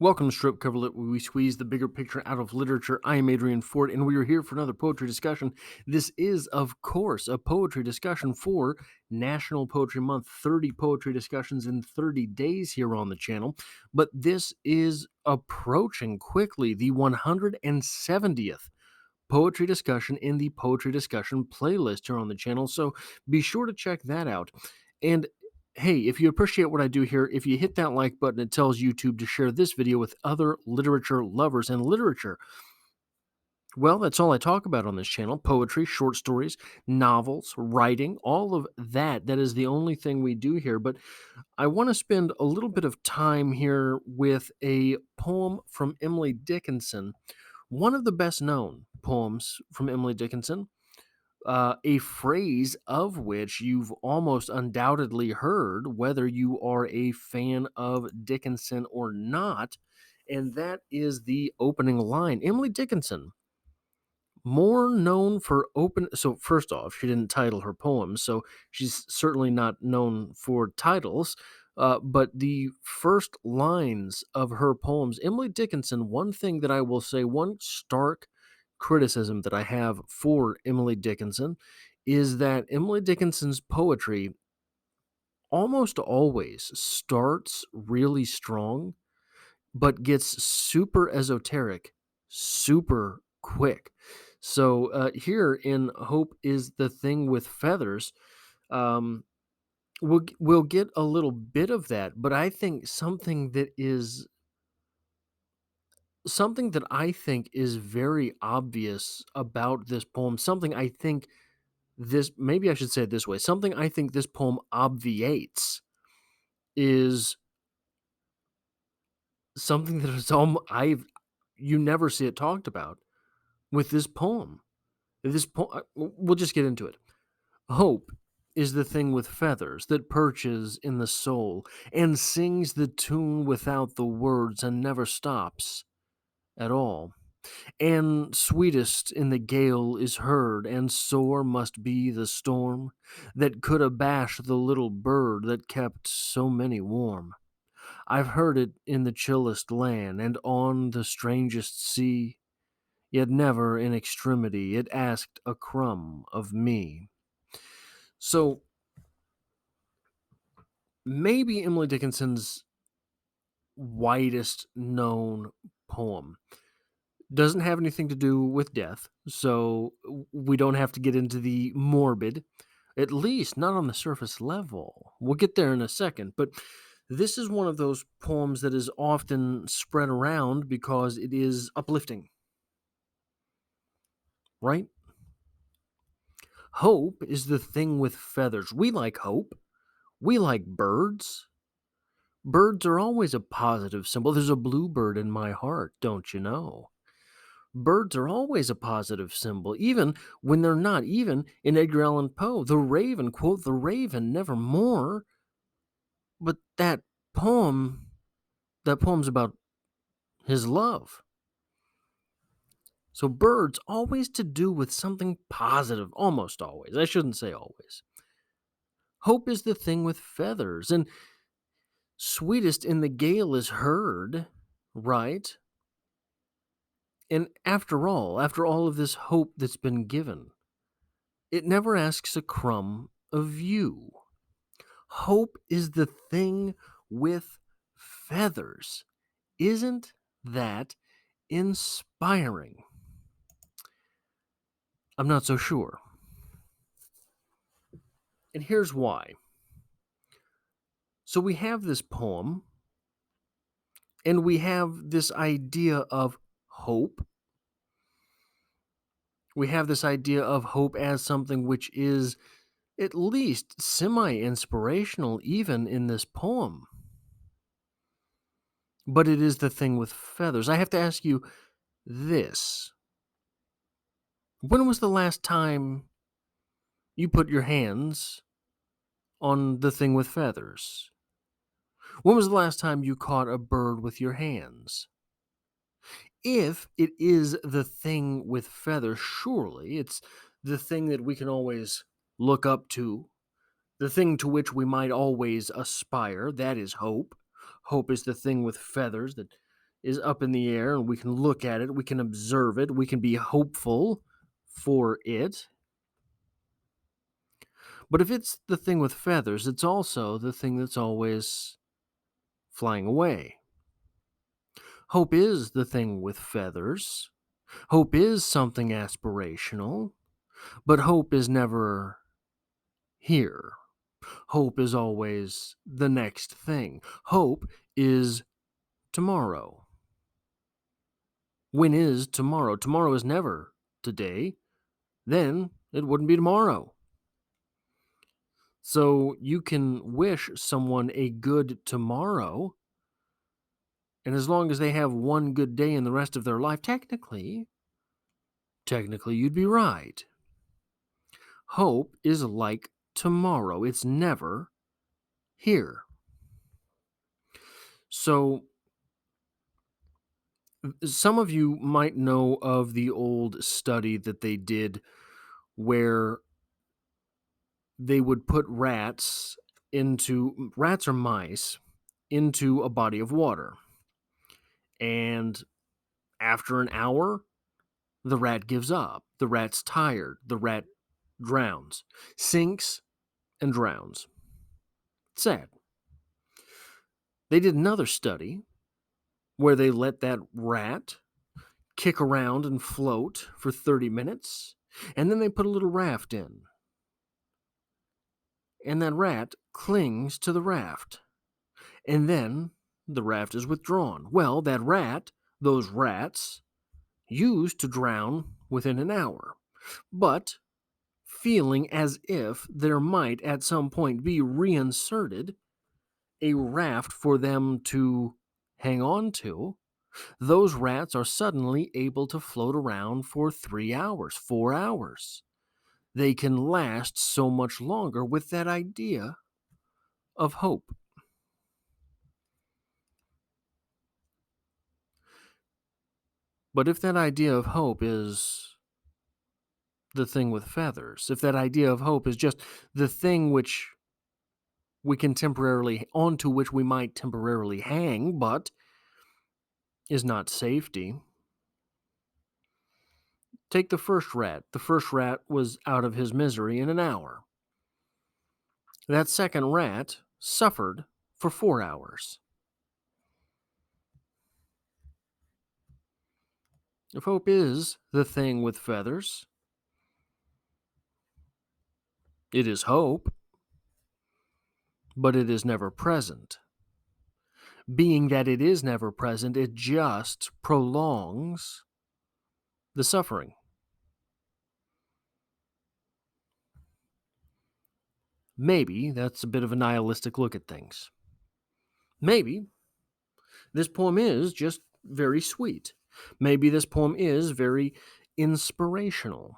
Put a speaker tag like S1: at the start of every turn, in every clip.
S1: Welcome to Strip Coverlet, where we squeeze the bigger picture out of literature. I am Adrian Ford, and we are here for another poetry discussion. This is, of course, a poetry discussion for National Poetry Month. 30 poetry discussions in 30 days here on the channel. But this is approaching quickly the 170th poetry discussion in the poetry discussion playlist here on the channel. So be sure to check that out. And hey, if you appreciate what I do here, if you hit that like button, it tells YouTube to share this video with other literature lovers and literature. Well, that's all I talk about on this channel: poetry, short stories, novels, writing, all of that. That is the only thing we do here. But I want to spend a little bit of time here with a poem from Emily Dickinson, one of the best known poems from Emily Dickinson, a phrase of which you've almost undoubtedly heard, whether you are a fan of Dickinson or not, and that is the opening line. Emily Dickinson, more known for open. So, first off, she didn't title her poems, so she's certainly not known for titles. But the first lines of her poems, Emily Dickinson, one thing that I will say, one stark criticism that I have for Emily Dickinson is that Emily Dickinson's poetry almost always starts really strong, but gets super esoteric super quick. So here in Hope is the Thing with Feathers, um, we'll get a little bit of that, but I think something that I think is very obvious about this poem, something I think this maybe I should say it this way, something I think this poem obviates is something that is I've you never see it talked about with this poem. We'll just get into it. Hope is the thing with feathers that perches in the soul and sings the tune without the words and never stops at all. And sweetest in the gale is heard, and sore must be the storm that could abash the little bird that kept so many warm. I've heard it in the chillest land and on the strangest sea, yet never in extremity it asked a crumb of me. So maybe Emily Dickinson's widest known poem doesn't have anything to do with death, so we don't have to get into the morbid, at least not on the surface level. We'll get there in a second, but this is one of those poems that is often spread around because it is uplifting, right? Hope is the thing with feathers. We like hope. We like birds. Birds are always a positive symbol. There's a bluebird in my heart, don't you know? Birds are always a positive symbol, even when they're not. Even in Edgar Allan Poe, the raven, quote, the raven, nevermore. But poem, that poem's about his love. So birds always to do with something positive, almost always. I shouldn't say always. Hope is the thing with feathers, and sweetest in the gale is heard, right? And after all of this hope that's been given, it never asks a crumb of you. Hope is the thing with feathers. Isn't that inspiring? I'm not so sure. And here's why. So we have this poem, and we have this idea of hope. We have this idea of hope as something which is at least semi inspirational, even in this poem. But it is the thing with feathers. I have to ask you this: when was the last time you put your hands on the thing with feathers? When was the last time you caught a bird with your hands? If it is the thing with feathers, surely it's the thing that we can always look up to, the thing to which we might always aspire. That is hope. Hope is the thing with feathers that is up in the air and we can look at it, we can observe it, we can be hopeful for it. But if it's the thing with feathers, it's also the thing that's always flying away. Hope is the thing with feathers. Hope is something aspirational, but hope is never here. Hope is always the next thing. Hope is tomorrow. When is tomorrow? Tomorrow is never today. Then it wouldn't be tomorrow. So you can wish someone a good tomorrow, and as long as they have one good day in the rest of their life, technically you'd be right. Hope is like tomorrow. It's never here. So some of you might know of the old study that they did where they would put rats or mice into a body of water. And after an hour, the rat gives up. The rat's tired. The rat drowns, sinks, and drowns. Sad. They did another study where they let that rat kick around and float for 30 minutes, and then they put a little raft in. And that rat clings to the raft. And then the raft is withdrawn. Well, those rats, used to drown within an hour. But feeling as if there might at some point be reinserted a raft for them to hang on to, those rats are suddenly able to float around for 3 hours, 4 hours. They can last so much longer with that idea of hope. But if that idea of hope is the thing with feathers, if that idea of hope is just the thing onto which we might temporarily hang, but is not safety. Take the first rat. The first rat was out of his misery in an hour. That second rat suffered for 4 hours. If hope is the thing with feathers, it is hope, but it is never present. Being that it is never present, it just prolongs the suffering. Maybe that's a bit of a nihilistic look at things. Maybe this poem is just very sweet. Maybe this poem is very inspirational.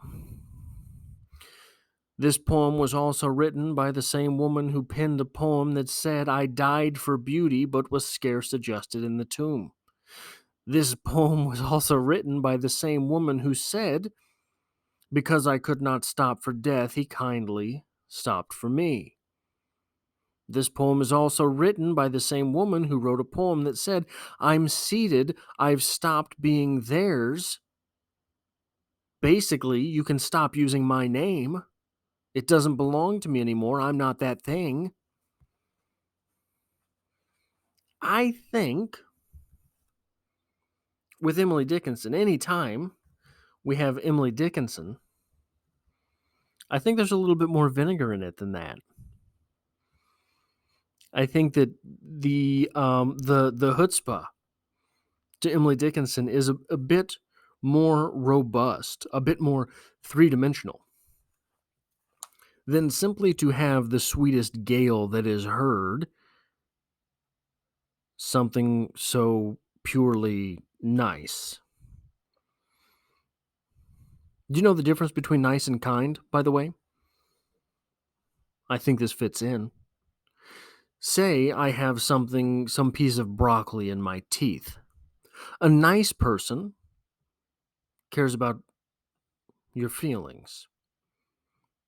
S1: This poem was also written by the same woman who penned a poem that said, "I died for beauty, but was scarce adjusted in the tomb." This poem was also written by the same woman who said, "Because I could not stop for death, he kindly stopped for me." This poem is also written by the same woman who wrote a poem that said, "I'm seated, I've stopped being theirs. Basically, you can stop using my name. It doesn't belong to me anymore. I'm not that thing." I think with Emily Dickinson, anytime we have Emily Dickinson, I think there's a little bit more vinegar in it than that. I think that the chutzpah to Emily Dickinson is a bit more robust, a bit more three-dimensional than simply to have the sweetest gale that is heard, something so purely nice. Do you know the difference between nice and kind, by the way? I think this fits in. Say I have some piece of broccoli in my teeth. A nice person cares about your feelings.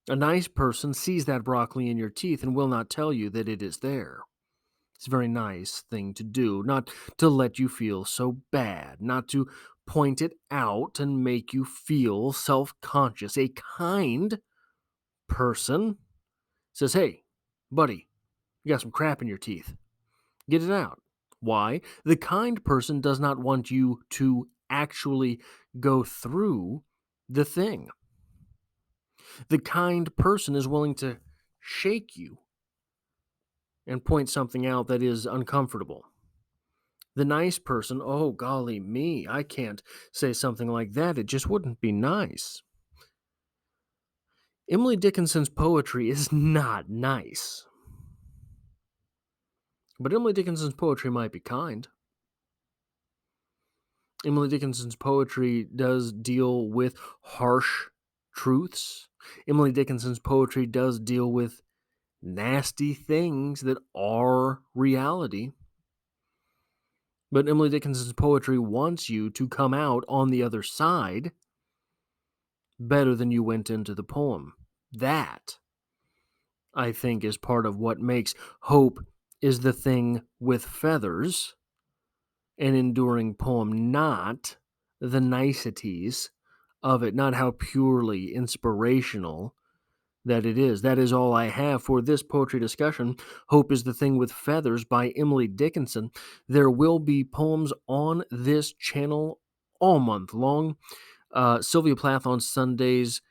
S1: A nice person sees that broccoli in your teeth and will not tell you that it is there. It's a very nice thing to do, not to let you feel so bad, not to point it out and make you feel self conscious. A kind person says, "Hey, buddy, you got some crap in your teeth. Get it out." Why? The kind person does not want you to actually go through the thing. The kind person is willing to shake you and point something out that is uncomfortable. The nice person, oh, golly me, I can't say something like that. It just wouldn't be nice. Emily Dickinson's poetry is not nice. But Emily Dickinson's poetry might be kind. Emily Dickinson's poetry does deal with harsh truths. Emily Dickinson's poetry does deal with nasty things that are reality. But Emily Dickinson's poetry wants you to come out on the other side better than you went into the poem. That, I think, is part of what makes Hope is the Thing with Feathers an enduring poem, not the niceties of it, not how purely inspirational that it is. That is all I have for this poetry discussion. Hope is the Thing with Feathers by Emily Dickinson. There will be poems on this channel all month long. Sylvia Plath on Sundays,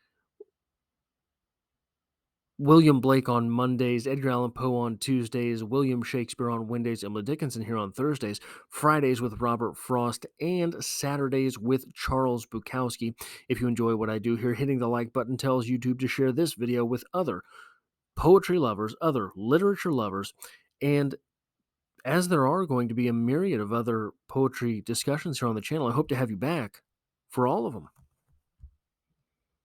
S1: William Blake on Mondays, Edgar Allan Poe on Tuesdays, William Shakespeare on Wednesdays, Emily Dickinson here on Thursdays, Fridays with Robert Frost, and Saturdays with Charles Bukowski. If you enjoy what I do here, hitting the like button tells YouTube to share this video with other poetry lovers, other literature lovers, and as there are going to be a myriad of other poetry discussions here on the channel, I hope to have you back for all of them.